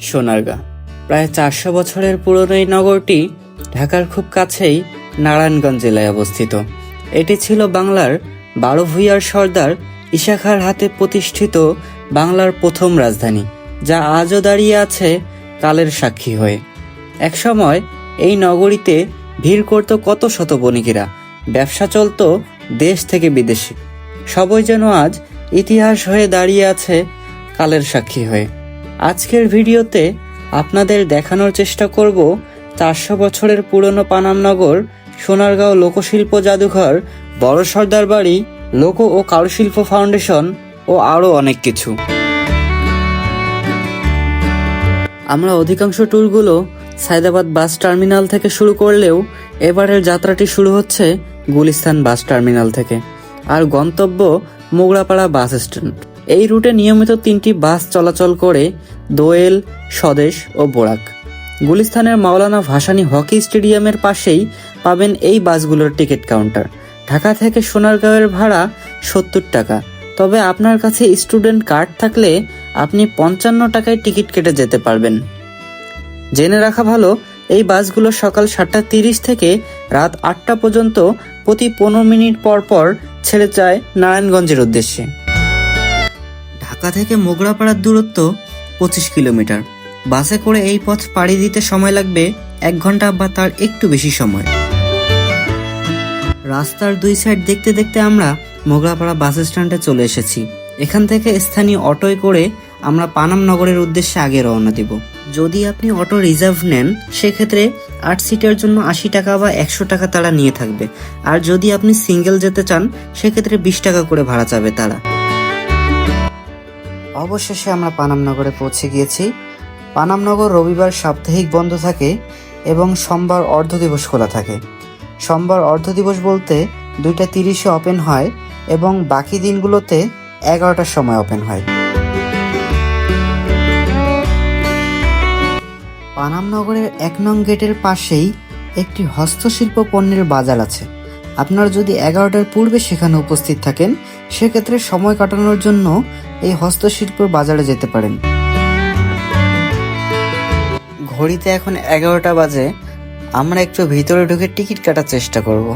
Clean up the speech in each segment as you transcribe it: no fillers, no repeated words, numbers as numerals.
সোনারগাঁ। প্রায় 400 বছরের পুরনো এই নগরটি ঢাকার খুব কাছেই নারায়ণগঞ্জ জেলায় অবস্থিত। এটি ছিল বাংলার 12 ভূঁইয়ার সর্দার ঈশা খাঁর হাতে প্রতিষ্ঠিত বাংলার প্রথম রাজধানী, যা আজও দাঁড়িয়ে আছে কালের সাক্ষী হয়ে। একসময় এই নগরীতে ভিড় করত কত শত বণিকেরা, ব্যবসা চলত দেশ থেকে বিদেশে। সবই যেন আজ ইতিহাস হয়ে দাঁড়িয়ে আছে কালের সাক্ষী হয়ে। আজকের ভিডিওতে আপনাদের দেখানোর চেষ্টা করব 400 বছরের পুরনো পানামনগর, সোনারগাঁও লোকশিল্প জাদুঘর, বড় সর্দার বাড়ি, লোক ও কারুশিল্প ফাউন্ডেশন ও আরও অনেক কিছু। আমরা অধিকাংশ ট্যুরগুলো সায়দাবাদ বাস টার্মিনাল থেকে শুরু করলেও এবারের যাত্রাটি শুরু হচ্ছে গুলিস্তান বাস টার্মিনাল থেকে, আর গন্তব্য মোগরাপাড়া বাস স্ট্যান্ড। এই রুটে নিয়মিত 3টি বাস চলাচল করে দোয়েল, স্বদেশ ও বোরাক। গুলিস্তানের মাওলানা ভাসানী হকি স্টেডিয়ামের পাশেই পাবেন এই বাসগুলোর টিকিট কাউন্টার। ঢাকা থেকে সোনারগাঁওয়ের ভাড়া 70 টাকা, তবে আপনার কাছে স্টুডেন্ট কার্ড থাকলে আপনি 55 টাকায় টিকিট কেটে যেতে পারবেন। জেনে রাখা ভালো, এই বাসগুলো সকাল 7:30 থেকে রাত 8টা পর্যন্ত প্রতি 15 মিনিট পর পর ছেড়ে যায় নারায়ণগঞ্জের উদ্দেশ্যে। ঢাকা থেকে মোগরাপাড়ার দূরত্ব 25 কিলোমিটার। বাসে করে এই পথ পাড়ি দিতে সময় লাগবে 1 ঘন্টা বা তার একটু বেশি সময়। রাস্তার 2 সাইড দেখতে দেখতে আমরা মোগরাপাড়া বাস স্ট্যান্ডে চলে এসেছি। এখান থেকে স্থানীয় অটোয় করে আমরা পানামনগরের উদ্দেশ্যে আগে রওনা দিব। যদি আপনি অটো রিজার্ভ নেন, সেক্ষেত্রে 8 সিটের জন্য 80 টাকা বা 100 টাকা তারা নিয়ে থাকবে। আর যদি আপনি সিঙ্গেল যেতে চান, সেক্ষেত্রে 20 টাকা করে ভাড়া চাবে তারা। অবশেষে আমরা পানামনগরে পৌঁছে গিয়েছি। পানামনগর রবিবার সাপ্তাহিক বন্ধ থাকে এবং সোমবার অর্ধ দিবস খোলা থাকে। সোমবার অর্ধ দিবস বলতে 2:30-এ ওপেন হয় এবং বাকি দিনগুলোতে 11টার সময় ওপেন হয়। পানামনগরের 1 নং গেটের পাশেই একটি হস্তশিল্প পণ্যের বাজার আছে। আপনারা যদি 11টার পূর্বে সেখানে উপস্থিত থাকেন, সেক্ষেত্রে সময় কাটানোর জন্য এই হস্তশিল্প বাজারে যেতে পারেন। ঘড়িতে এখন 11টা বাজে। আমরা একটু ভিতরে ঢুকে টিকিট কাটার চেষ্টা করব।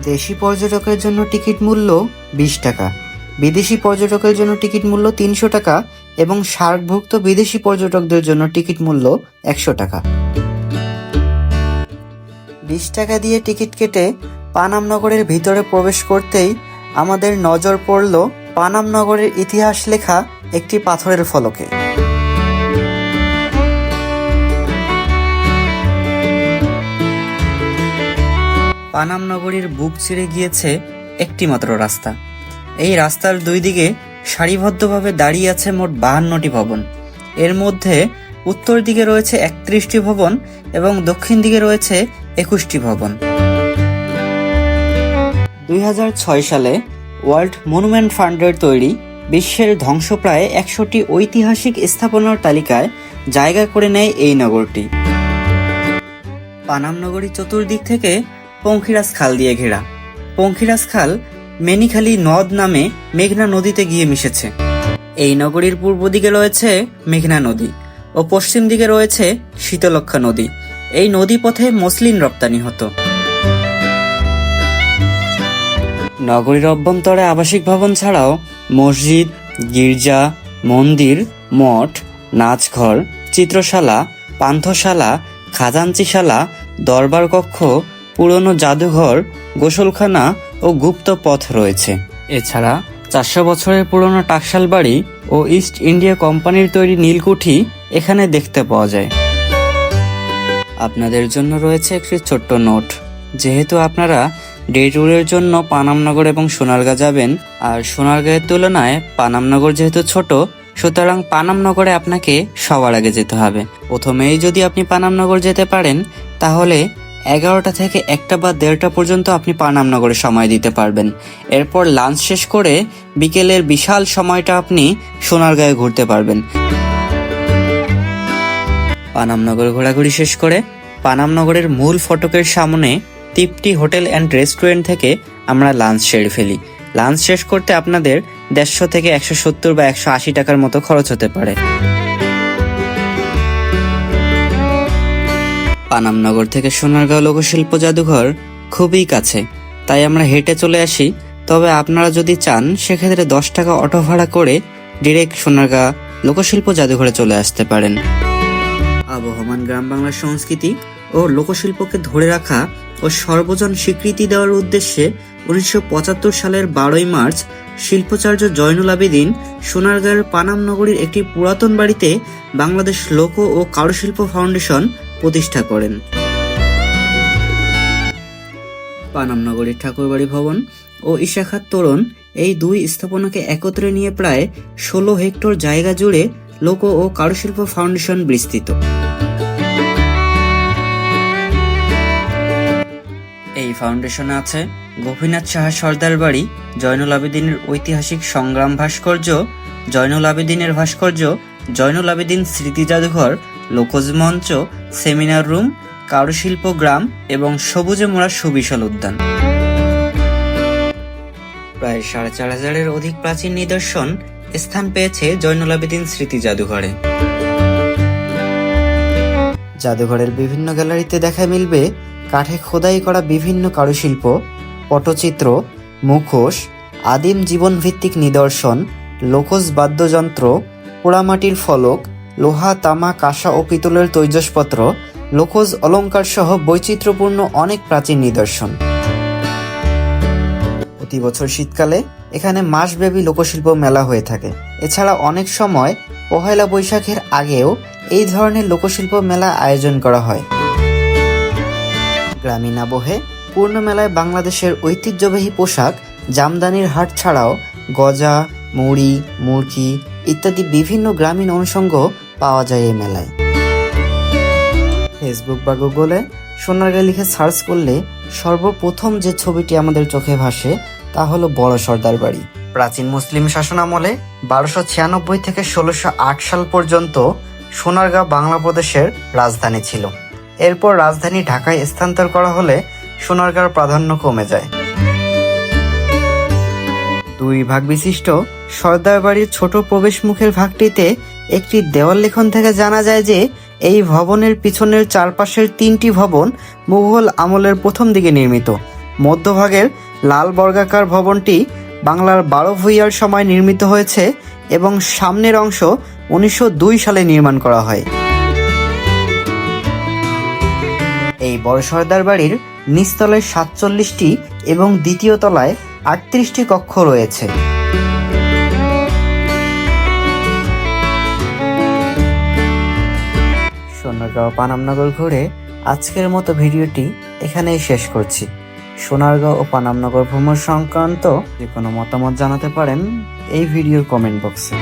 দেশি পর্যটকের জন্য টিকিট মূল্য 20 টাকা, বিদেশি পর্যটকের জন্য টিকিট মূল্য 300 টাকা এবং সার্কভুক্ত বিদেশি পর্যটকদের জন্য টিকিট মূল্য 100 টাকা। 20 টাকা দিয়ে টিকিট কেটে পানামনগরের ভিতরে প্রবেশ করতেই আমাদের নজর পড়ল পানামনগরের ইতিহাস লেখা একটি পাথরের ফলকে। পানামনগরীর বুক চিরে গিয়েছে একটি মাত্র রাস্তা। এই রাস্তার 2 দিকে সারিবদ্ধভাবে দাঁড়িয়ে আছে মোট 52টি ভবন। এর মধ্যে উত্তর দিকে রয়েছে 31টি ভবন এবং দক্ষিণ দিকে রয়েছে 21টি ভবন। 2006 সালে ওয়ার্ল্ড মনুমেন্ট ফান্ডের তৈরি বিশ্বের ধ্বংসপ্রায় 100টি ঐতিহাসিক স্থাপনার তালিকায় জায়গা করে নেয় এই নগরটি। পানামনগরী চতুর্দিক থেকে পঙ্খিরাজ খাল দিয়ে ঘেরা। পঙ্খিরাজ খাল মেনিখালী নদ নামে মেঘনা নদীতে গিয়ে মিশেছে। এই নগরীর পূর্ব দিকে রয়েছে মেঘনা নদী ও পশ্চিম দিকে রয়েছে শীতলক্ষ্যা নদী। এই নদী পথে মসলিন রপ্তানি হতো। নগরীর অভ্যন্তরে আবাসিক ভবন ছাড়াও মসজিদ, গির্জা, মন্দির, মঠ, নাচঘর, চিত্রশালা, পান্থশালা, খাজাঞ্চিশালা, দরবার কক্ষ, পুরনো জাদুঘর, গোসলখানা ও গুপ্ত পথ রয়েছে। এছাড়া 400 বছরের পুরনো টাকশাল বাড়ি ও ইস্ট ইন্ডিয়া কোম্পানির তৈরি নীলকুঠি এখানে দেখতে পাওয়া যায়। আপনাদের জন্য রয়েছে একটি ছোট্ট নোট। যেহেতু আপনারা ডে ট্যুরের জন্য পানামনগর এবং সোনারগাঁ যাবেন, আর সোনারগাঁয়ের তুলনায় পানামনগর যেহেতু ছোট, সুতরাং পানামনগরে আপনাকে সবার আগে যেতে হবে। প্রথমেই যদি আপনি পানামনগর যেতে পারেন, তাহলে 11টা থেকে 1টা বা 1:30টা পর্যন্ত আপনি পানামনগরে সময় দিতে পারবেন। এরপর লাঞ্চ শেষ করে বিকেলের বিশাল সময়টা আপনি সোনারগাঁয়ে ঘুরতে পারবেন। পানামনগর ঘোরাঘুরি শেষ করে পানামনগরের মূল ফটকের সামনে তৃপ্তি হোটেল অ্যান্ড রেস্টুরেন্ট থেকে আমরা লাঞ্চ সেরে ফেলি। লাঞ্চ শেষ করতে আপনাদের 150 থেকে 170 বা 180 টাকার মতো খরচ হতে পারে। পানামনগর থেকে সোনারগাঁও লোকশিল্প জাদুঘর খুবই কাছে, তাই আমরা হেঁটে চলে আসি। তবে আপনারা যদি চান সেক্ষেত্রে 10 টাকা অটো ভাড়া করে ডিরেক্ট সোনারগাঁ লোকশিল্প জাদুঘরে চলে আসতে পারেন। আবহমান গ্রাম বাংলার সংস্কৃতি ও লোকশিল্পকে ধরে রাখা ও সর্বজন স্বীকৃতি দেওয়ার উদ্দেশ্যে 1975 সালের 12ই মার্চ শিল্পাচার্য জয়নুল আবেদিন সোনারগাঁয়ের পানাম নগরীর একটি পুরাতন বাড়িতে বাংলাদেশ লোক ও কারুশিল্প ফাউন্ডেশন প্রতিষ্ঠা করেন। পানাম নগরীর ঠাকুরবাড়ি ভবন ও ইশাখাত তোরণ এই দুই স্থাপনাকে একত্রে নিয়ে প্রায় 16 হেক্টর জায়গা জুড়ে লোক ও কারুশিল্প ফাউন্ডেশন বিস্তৃত। এই ফাউন্ডেশনে আছে গোপীনাথ সাহা সর্দার বাড়ি, জয়নুল আবেদিনের ঐতিহাসিক সংগ্রাম ভাস্কর্য, জয়নুল আবেদিনের ভাস্কর্য, জয়নুল আবেদিন স্মৃতি জাদুঘর, লোকজ মঞ্চ, সেমিনার রুম, কারুশিল্প গ্রাম এবং সবুজে মোড়া সুবিশাল উদ্যান। প্রায় 4500-এর অধিক প্রাচীন নিদর্শন স্থান পেয়েছে জয়নুল আবেদিন স্মৃতি জাদুঘরে। জাদুঘরের বিভিন্ন গ্যালারিতে দেখা মিলবে কাঠে খোদাই করা বিভিন্ন কারুশিল্প, পটচিত্র, মুখোশ, আদিম জীবনভিত্তিক নিদর্শন, লোকজ বাদ্যযন্ত্র, পোড়ামাটির ফলক, লোহা, তামা, কাঁসা ও পিতলের তৈজসপত্র, লোকজ অলংকার সহ বৈচিত্র্যপূর্ণ অনেক প্রাচীন নিদর্শন। প্রতি বছর শীতকালে এখানে মাসব্যাপী লোকশিল্প মেলা হয়ে থাকে। এছাড়া অনেক সময় পহেলা বৈশাখের আগেও এই ধরনের লোকশিল্প মেলা আয়োজন করা হয়। গ্রামীণ আবহে পূর্ণ মেলায় বাংলাদেশের ঐতিহ্যবাহী পোশাক, জামদানির হাট ছাড়াও গজা, মুড়ি, মুরকি ইত্যাদি বিভিন্ন গ্রামীণ অনুষঙ্গ পাওয়া যায় এই মেলায়। ফেসবুক বা গুগলে সোনারগাঁ লিখে সার্চ করলে সর্বপ্রথম যে ছবিটি আমাদের চোখে ভাসে তা হলো বড় সর্দার বাড়ি। প্রাচীন মুসলিম শাসনামলে 1296 থেকে 1608 সাল পর্যন্ত সোনারগাঁ বাংলা প্রদেশের রাজধানী ছিল। এরপর রাজধানী ঢাকায় স্থানান্তর করা হলে সোনারগাঁর প্রাধান্য কমে যায়। 2 ভাগ বিশিষ্ট সর্দার বাড়ির ছোট প্রবেশ মুখের ভাগটিতে একটি দেওয়াল লিখন থেকে জানা যায় যে এই ভবনের পিছনের চারপাশের 3টি ভবন মুঘল আমলের প্রথম দিকে নির্মিত। মধ্যভাগের লাল বর্গাকার ভবনটি বাংলার 12 ভূঁইয়ার সময় নির্মিত হয়েছে এবং সামনের অংশ 1902 সালে নির্মাণ করা হয়। এই বড় সর্দার বাড়ির নিচতলায় 47টি এবং দ্বিতীয় তলায় 38টি কক্ষ রয়েছে। সোনারগাঁও পানামনগর ঘুরে আজকের মতো ভিডিওটি এখানেই শেষ করছি। সোনারগাঁও ও পানামনগর ভ্রমণ সংক্রান্ত যে কোনো মতামত জানাতে পারেন এই ভিডিওর কমেন্ট বক্সে।